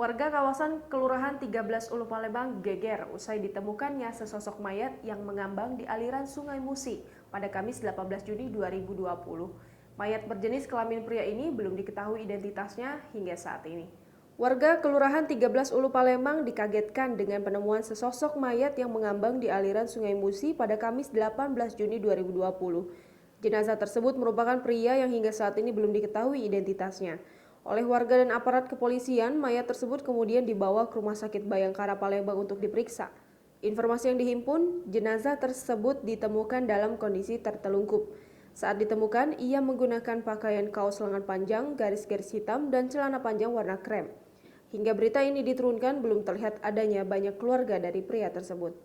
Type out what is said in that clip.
Warga kawasan Kelurahan 13 Ulu Palembang geger usai ditemukannya sesosok mayat yang mengambang di aliran Sungai Musi pada Kamis 18 Juni 2020. Mayat berjenis kelamin pria ini belum diketahui identitasnya hingga saat ini. Warga Kelurahan 13 Ulu Palembang dikagetkan dengan penemuan sesosok mayat yang mengambang di aliran Sungai Musi pada Kamis 18 Juni 2020. Jenazah tersebut merupakan pria yang hingga saat ini belum diketahui identitasnya. Oleh warga dan aparat kepolisian, mayat tersebut kemudian dibawa ke Rumah Sakit Bayangkara Palembang untuk diperiksa. Informasi yang dihimpun, jenazah tersebut ditemukan dalam kondisi tertelungkup. Saat ditemukan, ia menggunakan pakaian kaos lengan panjang, garis-garis hitam, dan celana panjang warna krem. Hingga berita ini diturunkan, belum terlihat adanya banyak keluarga dari pria tersebut.